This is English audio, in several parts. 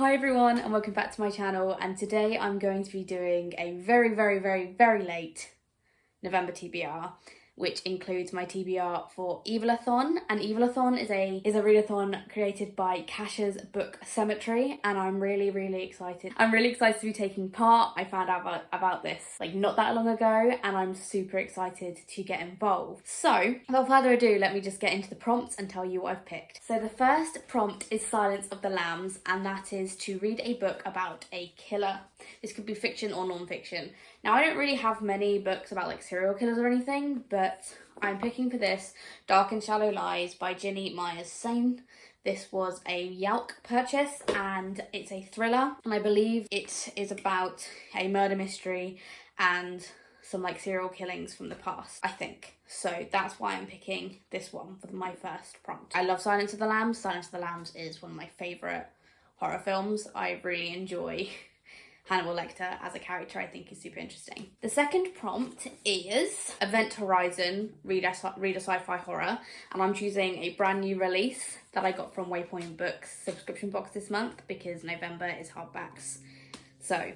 Hi everyone and welcome back to my channel, and today I'm going to be doing a very late November TBR, which includes my TBR for Evilathon. And Evilathon is a readathon created by Cash's Book Cemetery, and I'm really excited. I'm really excited to be taking part. I found out about this like not that long ago, and I'm super excited to get involved. So without further ado, let me just get into the prompts and tell you what I've picked. So the first prompt is Silence of the Lambs, and that is to read a book about a killer. This could be fiction or non-fiction. Now, I don't really have many books about like serial killers or anything, but I'm picking for this Dark and Shallow Lies by Ginny Myers-Sain. This was a Yelp purchase and it's a thriller, and I believe it is about a murder mystery and some like serial killings from the past, I think. So that's why I'm picking this one for my first prompt. I love Silence of the Lambs. Silence of the Lambs is one of my favourite horror films. I really enjoy Hannibal Lecter as a character. I think is super interesting. The second prompt is Event Horizon, read a sci-fi horror, and I'm choosing a brand new release that I got from Waypoint Books subscription box this month because November is hardbacks. So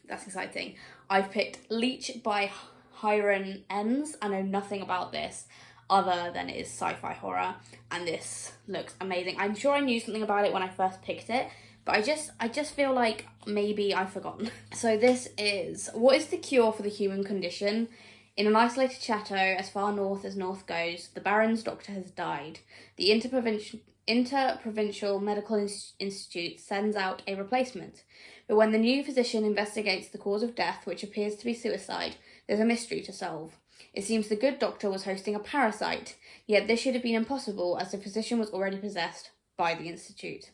that's exciting. I've picked Leech by Hiron Enns. I know nothing about this other than it is sci-fi horror, and this looks amazing. I'm sure I knew something about it when I first picked it, but I just feel like maybe I've forgotten. So this is, what is the cure for the human condition? In an isolated chateau as far north as north goes, the Baron's doctor has died. The Interprovincial Medical Institute sends out a replacement. But when the new physician investigates the cause of death, which appears to be suicide, there's a mystery to solve. It seems the good doctor was hosting a parasite, yet this should have been impossible as the physician was already possessed by the Institute.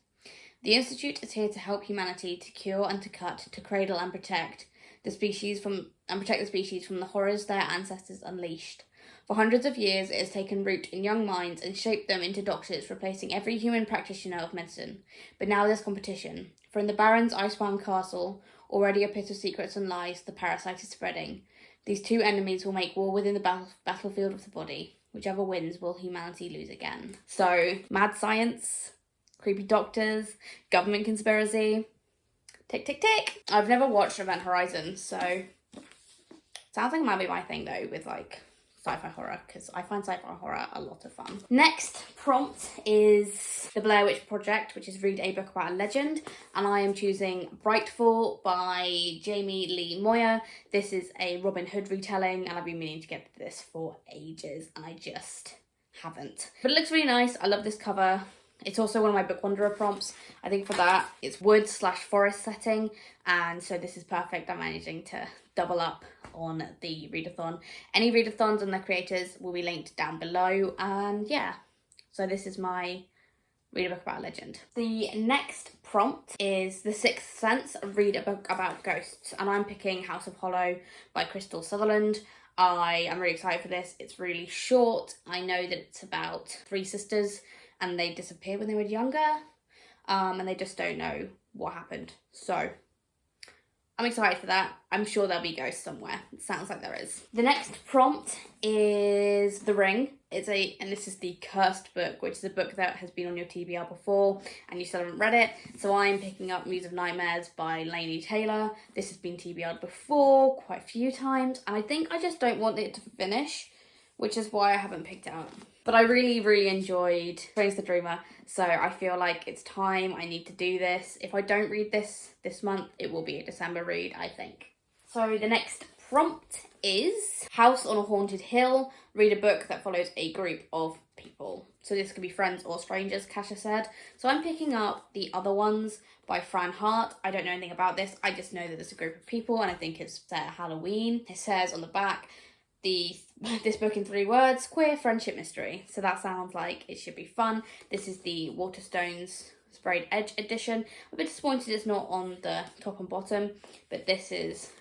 The Institute is here to help humanity to cure and to cut, to cradle and protect the species from the horrors their ancestors unleashed. For hundreds of years, it has taken root in young minds and shaped them into doctors, replacing every human practitioner of medicine. But now there's competition. For in the Baron's icebound castle, already a pit of secrets and lies, the parasite is spreading. These two enemies will make war within the battlefield of the body. Whichever wins, will humanity lose again? So, mad science, creepy doctors, government conspiracy. Tick, tick, tick. I've never watched Event Horizon, so sounds like it might be my thing though with like sci-fi horror, because I find sci-fi horror a lot of fun. Next prompt is The Blair Witch Project, which is read a book about a legend, and I am choosing Brightfall by Jamie Lee Moyer. This is a Robin Hood retelling, and I've been meaning to get this for ages, and I just haven't. But it looks really nice. I love this cover. It's also one of my Bookwanderer prompts. I think for that, it's wood/forest setting, and so this is perfect. I'm managing to double up on the readathon. Any readathons and their creators will be linked down below, and yeah, so this is my read a book about a legend. The next prompt is The Sixth Sense, read a book about ghosts, and I'm picking House of Hollow by Crystal Sutherland. I am really excited for this. It's really short. I know that it's about three sisters and they disappeared when they were younger, and they just don't know what happened. So I'm excited for that. I'm sure there'll be ghosts somewhere. It sounds like there is. The next prompt is The Ring. And this is the Cursed book, which is a book that has been on your TBR before and you still haven't read it. So I'm picking up Muse of Nightmares by Laini Taylor. This has been TBR'd before quite a few times, and I think I just don't want it to finish, which is why I haven't picked it up. But I really enjoyed Trains the Dreamer, so I feel like it's time. I need to do this. If I don't read this month, it will be a December read, I think. So the next prompt is House on a Haunted Hill, read a book that follows a group of people. So this could be friends or strangers, Kasha said. So I'm picking up The Other Ones by Fran Hart. I don't know anything about this. I just know that there's a group of people, and I think it's set at Halloween. It says on the back, this book in 3 words, queer friendship mystery. So that sounds like it should be fun. This is the Waterstones Sprayed Edge edition. I'm a bit disappointed it's not on the top and bottom, but this is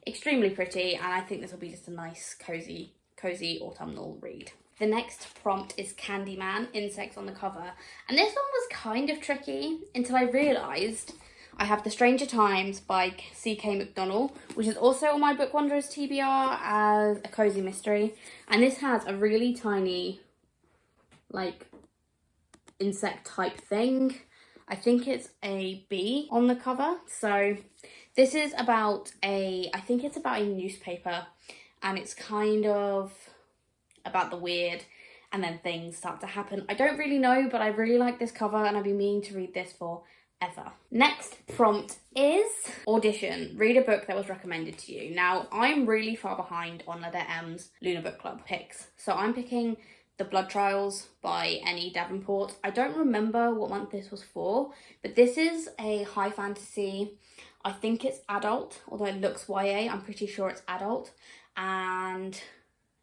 extremely pretty, and I think this will be just a nice, cozy autumnal read. The next prompt is Candyman, insects on the cover. And this one was kind of tricky until I realised I have The Stranger Times by C.K. McDonnell, which is also on my Bookwanderers TBR as a cozy mystery. And this has a really tiny, like, insect type thing. I think it's a bee on the cover. So this is about I think it's about a newspaper, and it's kind of about the weird, and then things start to happen. I don't really know, but I really like this cover and I've been meaning to read this for ever. Next prompt is audition. Read a book that was recommended to you. Now, I'm really far behind on Letter M's Lunar Bookclub picks. So I'm picking The Blood Trials by N.E. Davenport. I don't remember what month this was for, but this is a high fantasy. I think it's adult, although it looks YA. I'm pretty sure it's adult. And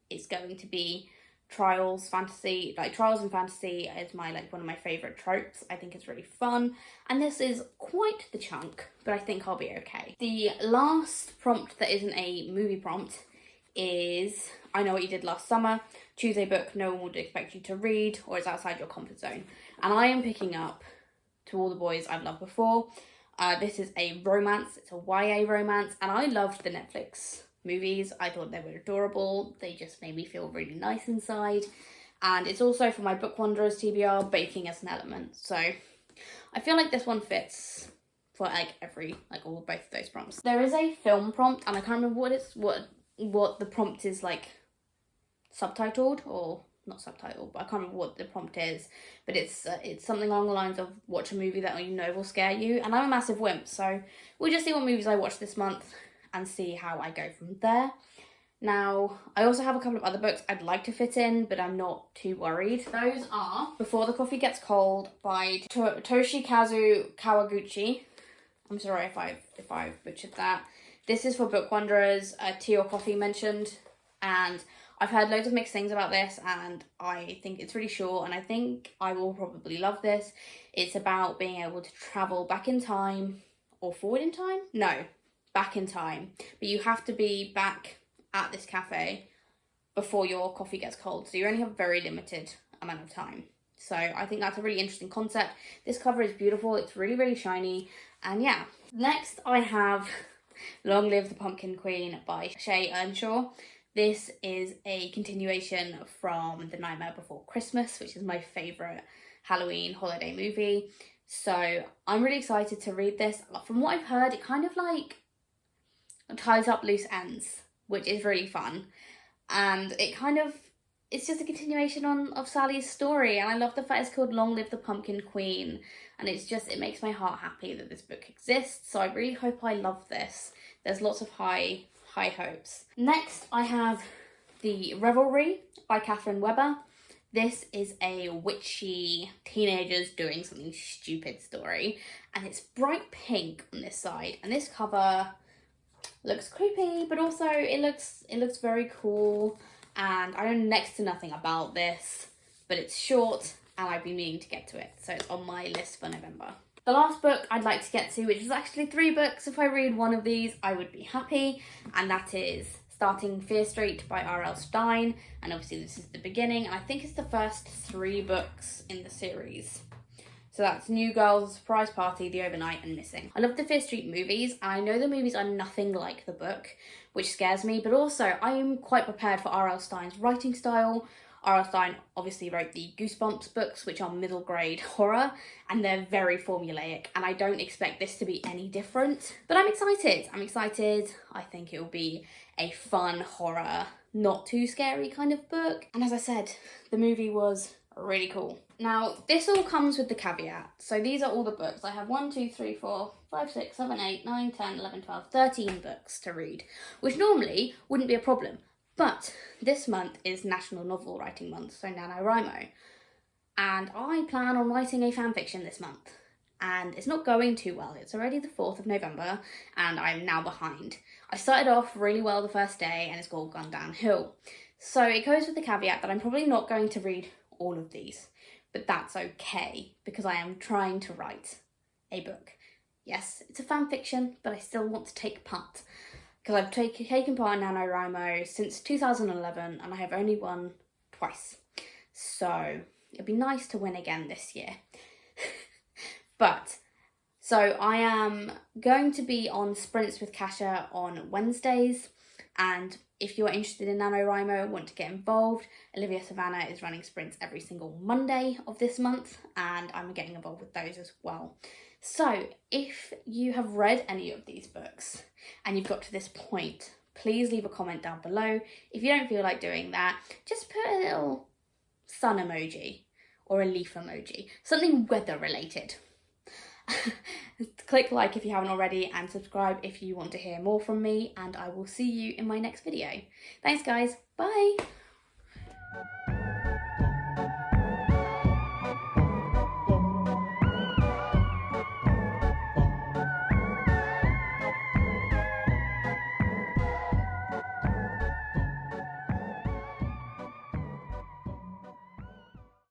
it's going to be trials fantasy. Like, trials and fantasy is one of my favorite tropes. I think it's really fun, and this is quite the chunk, but I think I'll be okay. The last prompt that isn't a movie prompt is I Know What You Did Last Summer. Choose a book no one would expect you to read or is outside your comfort zone. And I am picking up To All the Boys I've Loved Before. This is a romance. It's a YA romance, and I loved the Netflix movies. I thought they were adorable. They just made me feel really nice inside. And it's also for my Bookwanderers TBR, baking as an element. So I feel like this one fits for both of those prompts. There is a film prompt, and I can't remember what the prompt is, like, subtitled or not subtitled, but I can't remember what the prompt is. But it's something along the lines of watch a movie that you know will scare you. And I'm a massive wimp, so we'll just see what movies I watch this month and see how I go from there. Now, I also have a couple of other books I'd like to fit in, but I'm not too worried. Those are Before the Coffee Gets Cold by Toshikazu Kawaguchi. I'm sorry if I butchered that. This is for Bookwanderers. Tea or Coffee mentioned, and I've heard loads of mixed things about this, and I think it's really short, and I think I will probably love this. It's about being able to travel back in time, or forward in time? No, back in time. But you have to be back at this cafe before your coffee gets cold, so you only have a very limited amount of time. So I think that's a really interesting concept. This cover is beautiful. It's really, really shiny, and yeah. Next, I have Long Live the Pumpkin Queen by Shay Earnshaw. This is a continuation from The Nightmare Before Christmas, which is my favourite Halloween holiday movie. So I'm really excited to read this. From what I've heard, it kind of like ties up loose ends, which is really fun. And it's just a continuation of Sally's story. And I love the fact it's called Long Live the Pumpkin Queen. And it makes my heart happy that this book exists. So I really hope I love this. There's lots of high hopes. Next, I have The Revelry by Catherine Webber. This is a witchy teenagers doing something stupid story, and it's bright pink on this side, and this cover looks creepy, but also it looks very cool, and I know next to nothing about this, but it's short and I've been meaning to get to it, so it's on my list for November. The last book I'd like to get to, which is actually 3 books. If I read one of these, I would be happy. And that is Starting Fear Street by R.L. Stine. And obviously this is the beginning. And I think it's the first 3 books in the series. So that's New Girls, Surprise Party, The Overnight, and Missing. I love the Fear Street movies. And I know the movies are nothing like the book, which scares me. But also, I am quite prepared for R.L. Stine's writing style. R.L. Stine obviously wrote the Goosebumps books, which are middle grade horror, and they're very formulaic, and I don't expect this to be any different. But I'm excited. I think it will be a fun horror, not too scary kind of book. And as I said, the movie was really cool. Now, this all comes with the caveat. So these are all the books. I have 1, 2, 3, 4, 5, 6, 7, 8, 9, 10, 11, 12, 13 books to read, which normally wouldn't be a problem. But this month is National Novel Writing Month, so Nanowrimo. And I plan on writing a fanfiction this month. And it's not going too well. It's already the 4th of November, and I'm now behind. I started off really well the first day, and it's all gone downhill. So it goes with the caveat that I'm probably not going to read all of these. But that's okay, because I am trying to write a book. Yes, it's a fanfiction, but I still want to take part. Because I've taken part in NaNoWriMo since 2011, and I have only won twice. So it'd be nice to win again this year. So I am going to be on Sprints with Kasha on Wednesdays. And if you're interested in Nanowrimo and want to get involved, Olivia Savannah is running sprints every single Monday of this month, and I'm getting involved with those as well. So if you have read any of these books and you've got to this point, please leave a comment down below. If you don't feel like doing that, just put a little sun emoji or a leaf emoji, something weather related. Click like if you haven't already, and subscribe if you want to hear more from me, and I will see you in my next video. Thanks guys, bye!